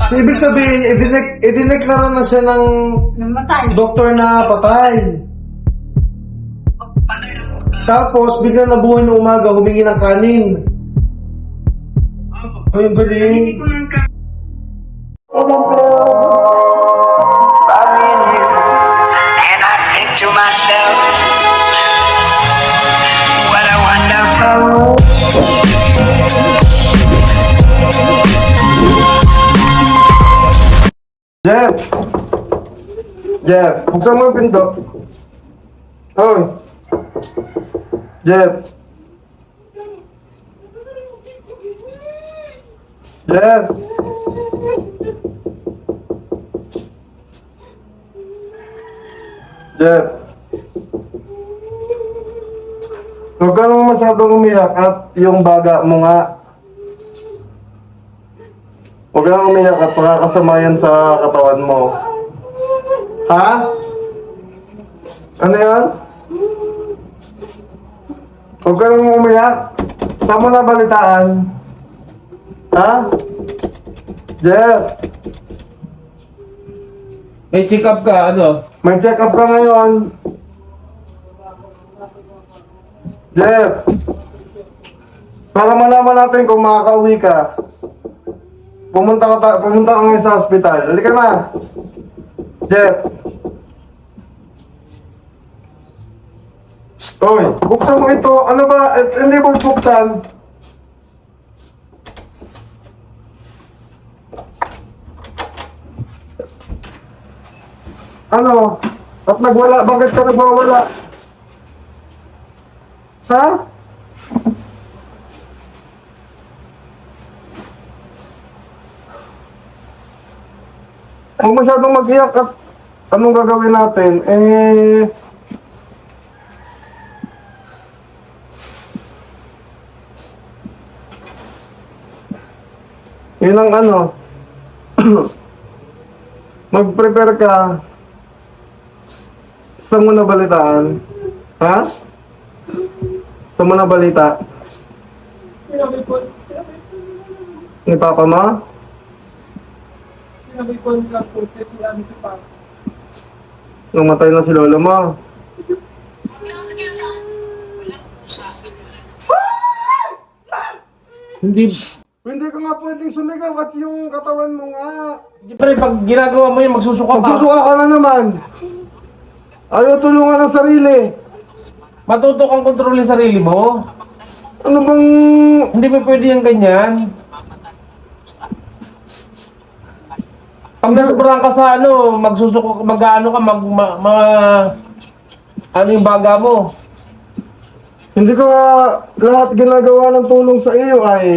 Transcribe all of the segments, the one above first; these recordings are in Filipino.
Ibig sabihin, idineklara na siya ng Namatay. doktor na patay. Tapos, bigla nabuhay ng umaga, humingi ng kanin. Ay, ang galing. And I think to myself, what a wonderful. Jeff! Jeff, buksan mo yung pinto. Hoy! Jeff! Jeff! Jeff! Huwag ka nang masyadong umiyak at yung baga mo nga. Huwag ka nang umiyak at makakasama yan sa katawan mo. Ha? Ano yan? Huwag ka nang umiyak. Saan mo nabalitaan? Ha? Jeff! May check up ka, ano? May check up ka ngayon. Jeff! Para malaman natin kung makakauwi ka. Pumunta ka ngayon sa hospital. Halika na. Jeff. Shh, oy, buksan mo ito. Ano ba? Hindi mo buksan. Ano? At nagwala? Bakit ka nagwawala? Ha? Huwag masyadong mag-iyak at anong gagawin natin? Yun ang ano. Mag-prepare ka. Saan mo nabalitaan? Ha? Saan mo nabalita? Ni Papa mo? Namatay na si lolo mo. Hindi ka nga pwedeng sumigaw at yung katawan mo nga. Siyempre, pag ginagawa mo yun, magsusuka ka. Magsusuka ka na naman. Ayaw tulungan ang sarili. Matuto kang kontrolin sarili mo. Ano bang... Hindi mo pwede yung ganyan. Pag nasobrahan ka sa ano, magsusuka, mag-ano ka, ano yung baga mo. Hindi ko lahat ginagawa ng tulong sa iyo ay...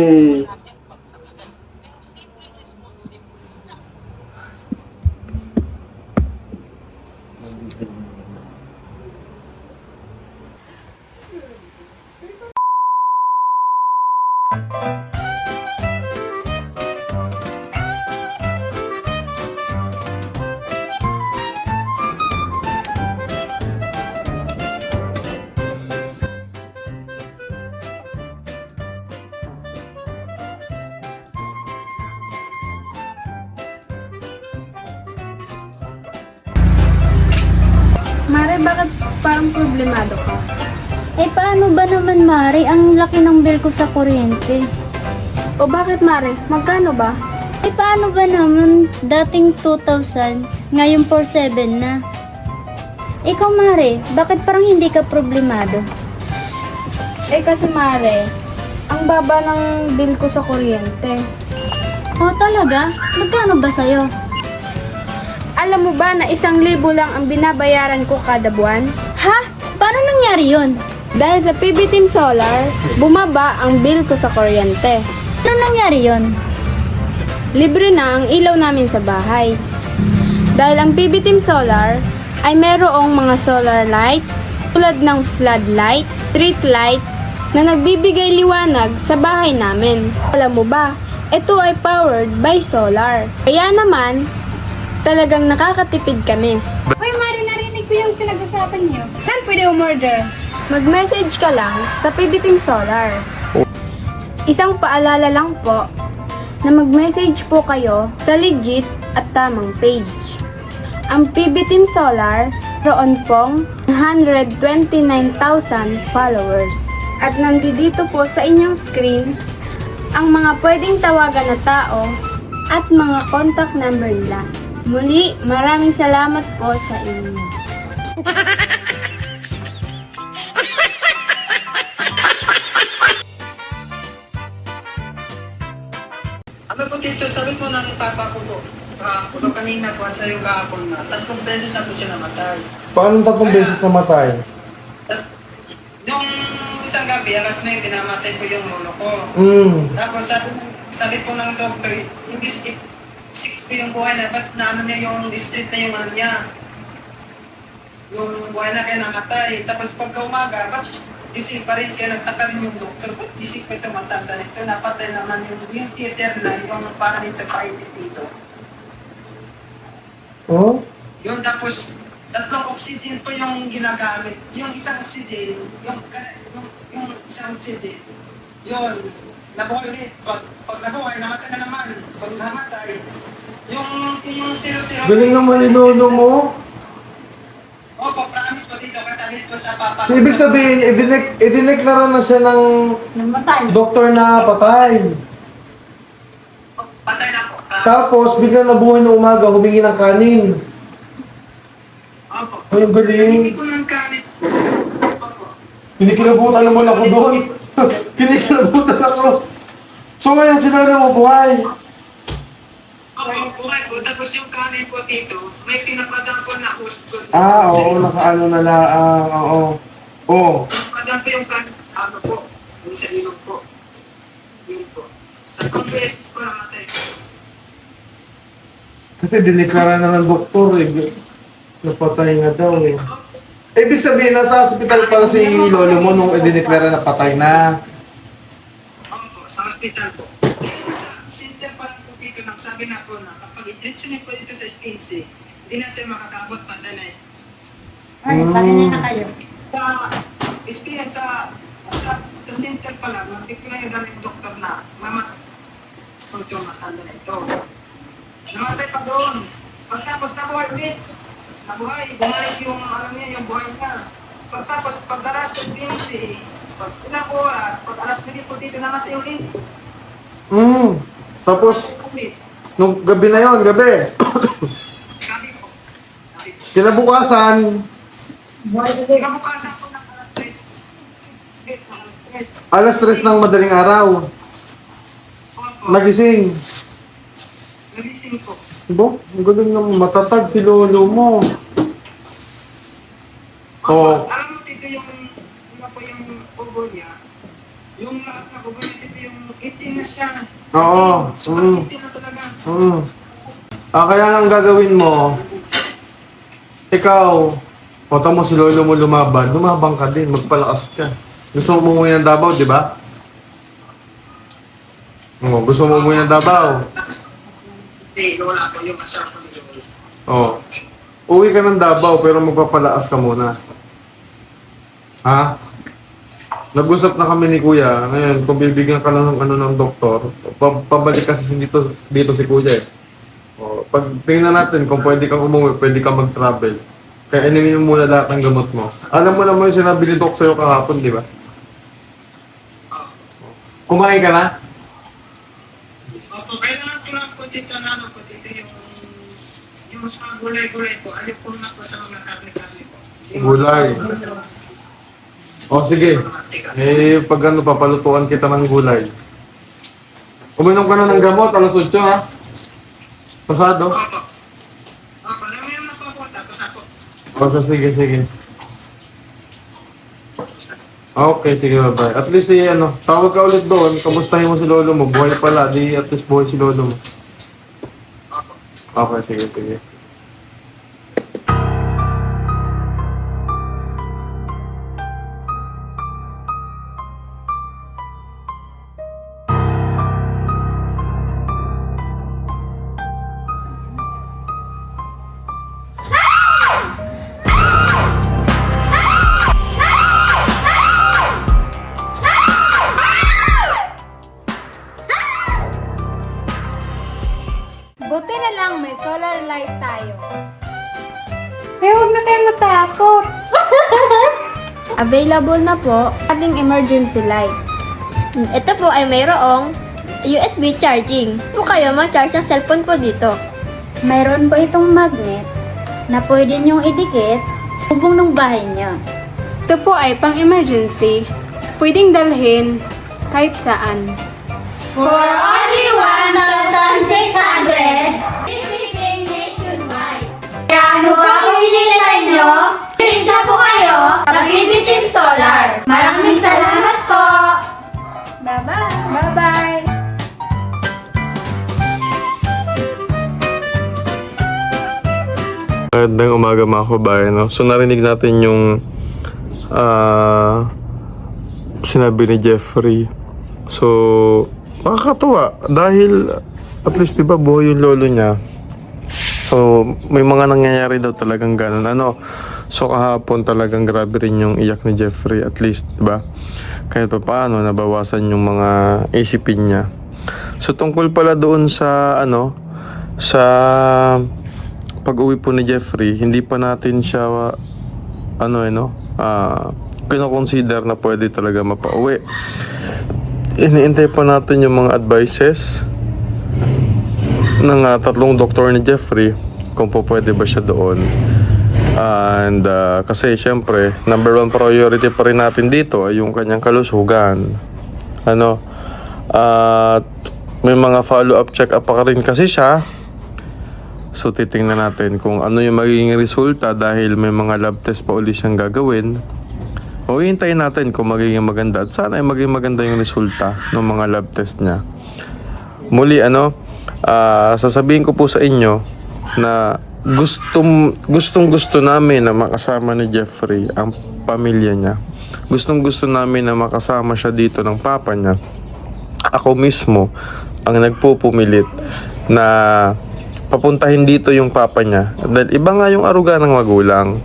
Mare, bakit parang problemado ka? Eh paano ba naman, Mari? Ang laki ng bill ko sa kuryente. O bakit, Mare? Magkano ba? Eh paano ba naman dating 2,000, ngayon 4,700 na? Ikaw, Mari, bakit parang hindi ka problemado? Eh kasi, Mare, ang baba ng bill ko sa kuryente. Oh, talaga? Magkano ba sa'yo? Alam mo ba na 1,000 lang ang binabayaran ko kada buwan? Ha? Paano nangyari yun? Dahil sa PB Team Solar, bumaba ang bill ko sa kuryente. Paano nangyari yun? Libre na ang ilaw namin sa bahay. Dahil ang PB Team Solar ay merong mga solar lights tulad ng floodlight, street light na nagbibigay liwanag sa bahay namin. Alam mo ba, ito ay powered by solar. Kaya naman, talagang nakakatipid kami. Hoy, Mari, narinig ko yung pinag-usapan niyo. Saan pwede umorder? Mag-message ka lang sa PB Team Solar. Isang paalala lang po, na mag-message po kayo sa legit at tamang page. Ang PB Team Solar, roon pong 129,000 followers. At nandito po sa inyong screen ang mga pwedeng tawagan na tao at mga contact number nila. Muli, maraming salamat po sa inyo. Ano po dito, sabi po ng papa ko po, kanina po at sa'yo kahapon na, 3 beses na po siya namatay. Paano 3 beses namatay? Yung isang gabi, alas 9, namatay po yung lolo ko. Tapos sabi po ng doctor, imbis 6 po yung buhay na, ba't na ano niya yung street na yung ano niya? Yung buhay na kaya namatay. Tapos pagka umaga, ba't isip pa rin kaya nagtaka rin yung doktor, ba't isip ko ito matanda nito, napatay naman yung theater na yung parang ito kaipit dito. Oh? Yun tapos, 3 oxygen po yung ginagamit. Yung isang oxygen, yung isang oxygen, yun, nabuhay ulit. Pag nabuhay, namatay na naman. Pag namatay, yung 0-0. Galing naman yung lolo mo. Opo, promise po dito, katabi po sa papa. Ibig sabihin, idineklara na siya ng doktor na patay. Patay na po. Tapos, bigla nabuhay ng umaga, humingi ng kanin. Opo. Ay, ang galing. Hindi ko ng kanin. Opo. Kinikilabutan naman ako doon. Kinikilabutan ako. So ngayon, si lolo mo buhay. Opo, buhay po. Tapos yung kanin po dito, may pinapadang po na host ko. Oo, nakaano na lang, oo. Oo. Pinapadang po yung kanin, ano po, yung sa ilog po. Yun po. 3 beses po namatay po. Kasi dineklara na ng doktor eh. Napatay nga daw eh. Ibig sabihin, nasa hospital pala si lolo mo nung idineklara na patay na. Opo, sa hospital po. Sa center pa lang po dito, nagsabi na po na kapag i-treatment po dito sa SPNC, hindi natin makakabot patay na ito. Sa SPNC, sa center pa lang, nag-declare na ng doktor na kung yung matanda na ito. Namatay pa doon. Pagtapos nabuhay ulit. Bumalik yung ano niya, yung buhay niya. Pagtapos, pagdaras sa SPNC, pag ilang oras, pag alas 9 po dito, namatay ulit. Tapos, Ulit. nung gabi na yon, gabi. Gabi po. Kinabukasan, Kinabukasan po ng alas 3. alas 3 ng madaling araw. Opo. Nagising. Nagising po. Bo, ang galing naman. Matatag si lolo mo. Oo. Alam mo dito yung ubo niya. Yung lahat na ubo niya dito yung itim na siya. Oo. Sobrang itim na talaga. Kaya ang gagawin mo, ikaw, punta mo si lolo mo lumaban ka din, magpalakas ka. Gusto mo umuwi ng Davao, di ba? Oo, gusto mo umuwi ng Davao. Hindi, wala po yung asawa ni Lolo. Oo. Uwi ka ng Davao pero magpapalakas ka muna. Ha? Nag-usap na kami ni Kuya. Ngayon, kung bibigyan ka lang ng ano ng doktor, pabalik kasi dito si Kuya eh. O, pag tingnan natin kung pwede kang umuwi, pwede kang mag-travel. Kaya inumin mo muna lahat ng gamot mo. Alam mo naman yung sinabi ni Doc sa'yo kahapon, di ba? Kumain ka na? Opo, kailangan ko lang po dito na ano po dito yung sa gulay-gulay po. Ayaw po na po sa mga karne-karne po. Gulay. O sige. Pag ano, papalutuan kita ng gulay. Uminom ka na ng gamot, alas 8 ha? Pasado? Opo. Opo, lamihan na po po. Tapos ako. O sige. Okay, sige, bye. At least tawag ka ulit doon, kamustahin mo si lolo mo, buhay pala, di at least buhay si lolo mo. Okay, sige. Buti na lang may solar light tayo. Eh, huwag na kayong matakot. Available na po ating emergency light. Ito po ay mayroong USB charging. Po kayo mag-charge ng cellphone po dito. Mayroon po itong magnet na pwede niyong idikit hubong ng bahay niyo. Ito po ay pang-emergency. Pwedeng dalhin kahit saan. For only 1,600! Shipping nationwide. Kaya ano pa kung hinihintay nyo? Please na po kayo sa BB Team Solar. Maraming salamat po! Bye-bye! Bye-bye! Magandang umaga mga kabayan, no? So narinig natin yung sinabi ni Jeffrey. So makakatuwa dahil at least diba buhay yung lolo niya. So may mga nangyayari daw talagang ganun. So kahapon talagang grabe rin yung iyak ni Jeffrey, at least diba? Kahit pa paano nabawasan yung mga isipin niya. So tungkol pala doon sa sa pag-uwi po ni Jeffrey, hindi pa natin siya kino-consider na pwede talaga mapauwi. Iniintay pa natin yung mga advices ng tatlong doktor ni Jeffrey kung po pwede ba siya doon. And kasi syempre, number one priority pa rin natin dito ay yung kanyang kalusugan. At may mga follow-up check-up pa rin kasi siya. So titingnan natin kung ano yung magiging resulta dahil may mga lab test pa ulit siyang gagawin. O hintayin natin kung magiging maganda at sana ay magiging maganda yung resulta ng mga lab test niya. Muli sasabihin ko po sa inyo na gustong gusto namin na makasama ni Jeffrey ang pamilya niya. Gustong gusto namin na makasama siya dito ng papa niya. Ako mismo ang nagpupumilit na papuntahin dito yung papa niya. Dahil iba nga yung aruga ng magulang.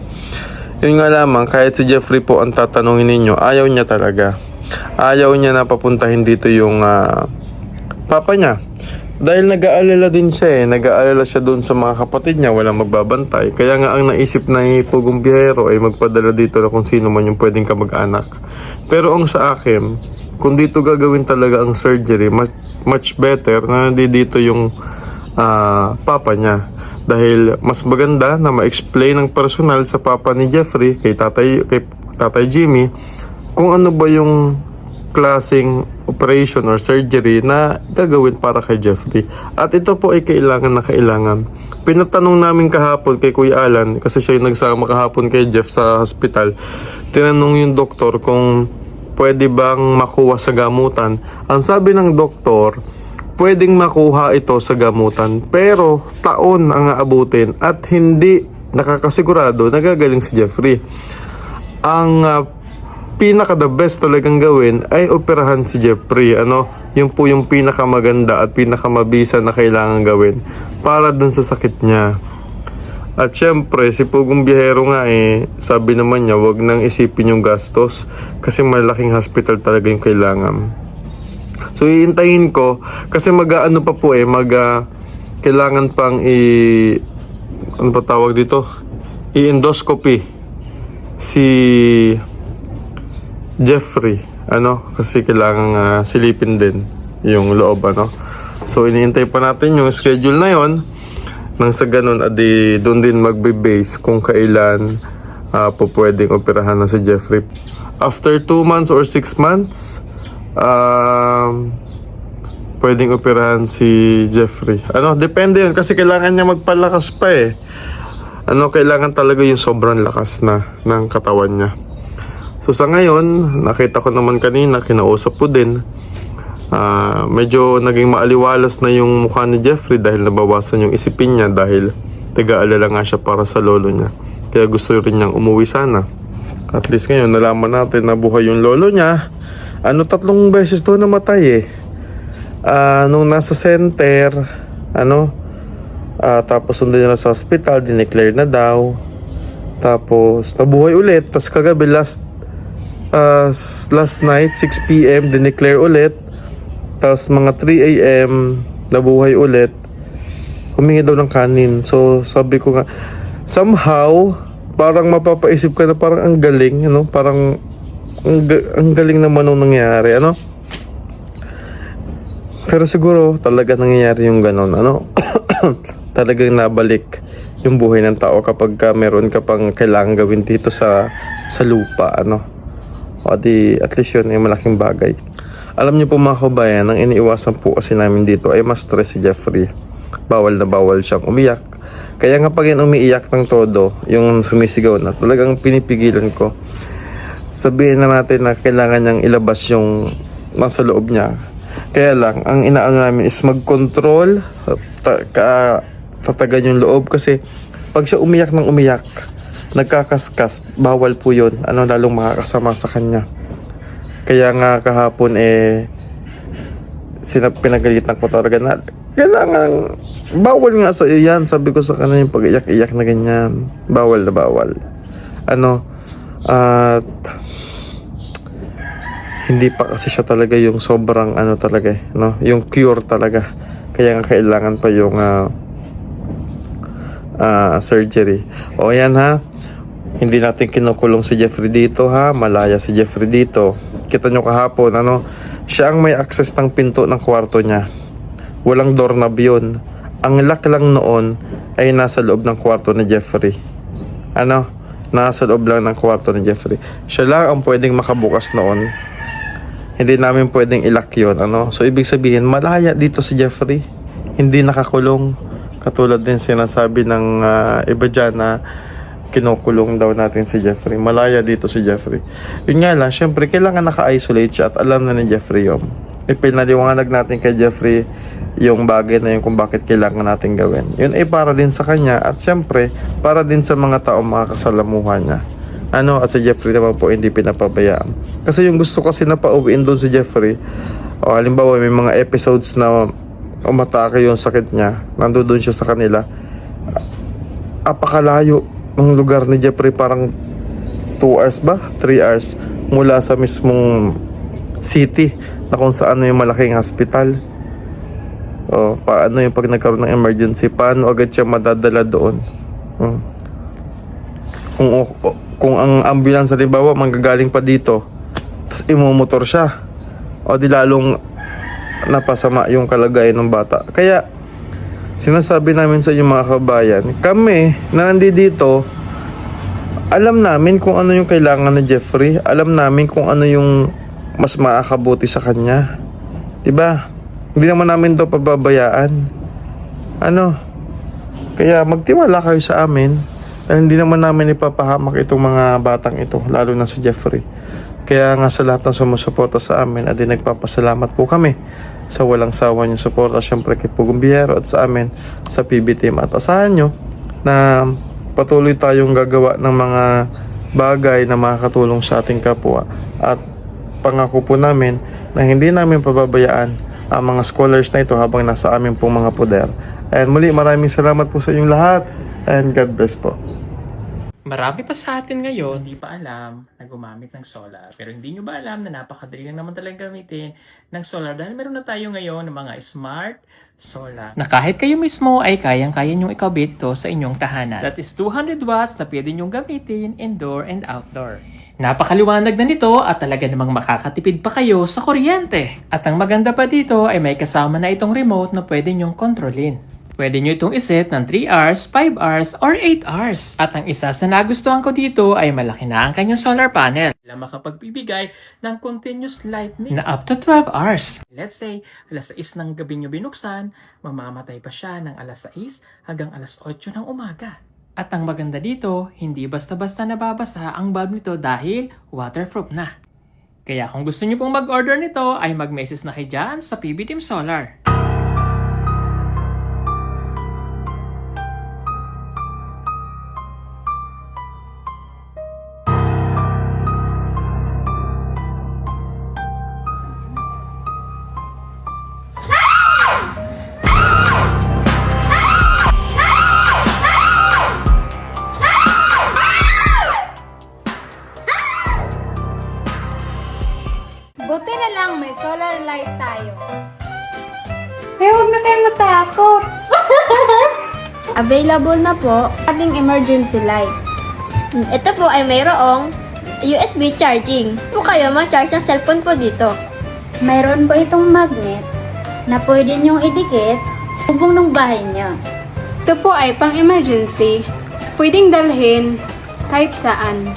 Yun nga lamang, kahit si Jeffrey po ang tatanungin ninyo, ayaw niya talaga. Ayaw niya na papuntahin dito yung papa niya. Dahil nag-aalala din siya nag-aalala siya doon sa mga kapatid niya, walang magbabantay. Kaya nga ang naisip na ni Pugong Biyahero ay magpadala dito na kung sino man yung pwedeng kamag-anak. Pero ang sa akin, kung dito gagawin talaga ang surgery, much better na dito yung papa niya. Dahil mas maganda na ma-explain ng personal sa papa ni Jeffrey kay tatay Jimmy kung ano ba yung klaseng operation or surgery na gagawin para kay Jeffrey. At ito po ay kailangan na kailangan. Pinatanong namin kahapon kay Kuya Alan, kasi siya yung nagsama kahapon kay Jeff sa hospital. Tinanong yung doktor kung pwede bang makuha sa gamutan. Ang sabi ng doktor, pwedeng makuha ito sa gamutan, pero taon ang aabutin at hindi nakakasigurado na gagaling si Jeffrey. Ang pinaka-the best talagang gawin ay operahan si Jeffrey. Yun po yung pinakamaganda at pinakamabisa na kailangan gawin para dun sa sakit niya. At syempre, si Pugong Biyahero nga sabi naman niya, wag nang isipin yung gastos kasi malaking hospital talaga yung kailangan. So, iintayin ko kasi kailangan pang ano pa tawag dito? I-endoscopy si Jeffrey. Kasi kailangan silipin din yung loob, So, iniintay pa natin yung schedule na yon. Nang sa ganun, doon din magbe-base kung kailan po pwedeng operahan na si Jeffrey. After 2 months or 6 months, pwedeng operahan si Jeffrey. Depende yun kasi kailangan niya magpalakas pa kailangan talaga yung sobrang lakas na ng katawan niya. So sa ngayon, nakita ko naman kanina, kinausap ko din, medyo naging maaliwalas na yung mukha ni Jeffrey dahil nabawasan yung isipin niya dahil taga-alala nga siya para sa lolo niya. Kaya gusto rin niyang umuwi sana. At least ngayon, nalaman natin na buhay yung lolo niya. 3 beses doon namatay nung nasa center, tapos sundin nila sa hospital, dineclare na daw. Tapos nabuhay ulit. Tapos kagabi last night 6 PM dineclare ulit. Tapos mga 3 AM nabuhay ulit. humingi daw ng kanin. So sabi ko nga, somehow, parang mapapaisip ka na parang ang galing, ano? Parang ang galing naman nung nangyari, ano? Pero siguro talaga nangyayari yung ganon, ano? Talagang nabalik yung buhay ng tao kapag meron ka pang kailangan gawin dito sa lupa, ano? O di, at least yun ay malaking bagay. Alam niyo po mga kabayan, ang iniiwasan po kasi namin dito ay mas stress si Jeffrey. Bawal na bawal siyang umiyak. Kaya nga pag yan umiiyak ng todo, yung sumisigaw na, talagang pinipigilan ko. Sabihin na natin na kailangan niyang ilabas yung nasa loob niya. Kaya lang, ang inaano namin is mag-control, tatagan yung loob kasi pag siya umiyak ng umiyak, nagkakaskas, bawal po yun. Ano, lalong makakasama sa kanya. Kaya nga kahapon pinagalitan ko talaga na kailangan, bawal nga sa iyo yan. Sabi ko sa kanya yung pag-iyak-iyak na ganyan. Bawal na bawal. Ano, at hindi pa kasi siya talaga yung sobrang ano talaga, no? Yung cure talaga. Kaya nga kailangan pa yung surgery. O yan ha. Hindi natin kinukulong si Jeffrey dito ha. Malaya si Jeffrey dito. Kita nyo kahapon, ano? Siya ang may access ng pinto ng kwarto niya. Walang doorknob yun. Ang lock lang noon ay nasa loob ng kwarto ni Jeffrey. Ano? Nasa loob lang ng kwarto ni Jeffrey. Siya lang ang pwedeng makabukas noon. Hindi namin pwedeng ilock yun, ano? So, ibig sabihin, malaya dito si Jeffrey. Hindi nakakulong. Katulad din sinasabi ng iba dyan na kinukulong daw natin si Jeffrey. Malaya dito si Jeffrey. Yun nga lang, syempre, kailangan naka-isolate siya at alam na ni Jeffrey yun. Ipinaliwanag natin kay Jeffrey yung bagay na yun kung bakit kailangan natin gawin. Yun ay para din sa kanya at syempre, para din sa mga taong makakasalamuhan niya. Ano, at si Jeffrey naman po hindi pinapabayaan. Kasi yung gusto kasi na pauwiin doon si Jeffrey, o halimbawa may mga episodes na umatake yung sakit niya, nandoon siya sa kanila, apakalayo ng lugar ni Jeffrey, parang 2 hours ba? 3 hours mula sa mismong city na kung saan yung malaking hospital. O paano yung pag nagkaroon ng emergency, paano agad siya madadala doon? Kung ang ambulance halimbawa manggagaling pa dito, tapos imumotor siya, o di lalong napasama yung kalagayan ng bata. Kaya sinasabi namin sa inyo mga kabayan, kami na nandito, alam namin kung ano yung kailangan ni Jeffrey, alam namin kung ano yung mas makakabuti sa kanya, diba? Hindi naman namin ito pababayaan. Ano? Kaya magtiwala kayo sa amin. Dahil hindi naman namin ipapahamak itong mga batang ito, lalo na si Jeffrey. Kaya nga sa lahat ng sumusuporta sa amin, at nagpapasalamat po kami sa walang sawa niyong suporta, syempre kay Pugong Biyero at sa amin sa PB Team. At asahan nyo na patuloy tayong gagawa ng mga bagay na makakatulong sa ating kapwa. At pangako po namin na hindi namin pababayaan ang mga scholars na ito habang nasa amin pong mga poder. And muli, maraming salamat po sa inyong lahat. And God bless po. Marami pa sa atin ngayon, hindi pa alam na gumamit ng solar. Pero hindi nyo ba alam na napakadali lang naman talagang gamitin ng solar dahil meron na tayo ngayon ng mga smart solar na kahit kayo mismo ay kayang-kaya nyong ikabit ito sa inyong tahanan. That is 200 watts na pwede nyong gamitin indoor and outdoor. Napakaliwanag na nito at talaga namang makakatipid pa kayo sa kuryente. At ang maganda pa dito ay may kasama na itong remote na pwede nyong kontrolin. Pwede nyo itong iset ng 3 hours, 5 hours, or 8 hours. At ang isa sa nagustuhan ko dito ay malaki na ang kanyang solar panel na makapagbibigay ng continuous lightning na up to 12 hours. Let's say, alas 6 ng gabi nyo binuksan, mamamatay pa siya ng alas 6 hanggang alas 8 ng umaga. At ang maganda dito, hindi basta-basta nababasa ang bulb nito dahil waterproof na. Kaya kung gusto nyo pong mag-order nito, ay mag-message na kayo dyan sa PB Team Solar. Buti na lang may solar light tayo. available na po ating emergency light. Ito po ay mayroong USB charging. Po kayo mag-charge ng cellphone po dito. Mayroon po itong magnet na pwede niyong idikit bubong ng bahay niyo. Ito po ay pang-emergency. Pwedeng dalhin kahit saan.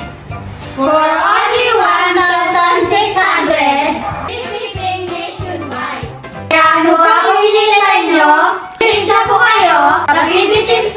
For only 1,600, shipping nationwide. Kaya ano pa kung hinihintay nyo? Please na po kayo sa BB Team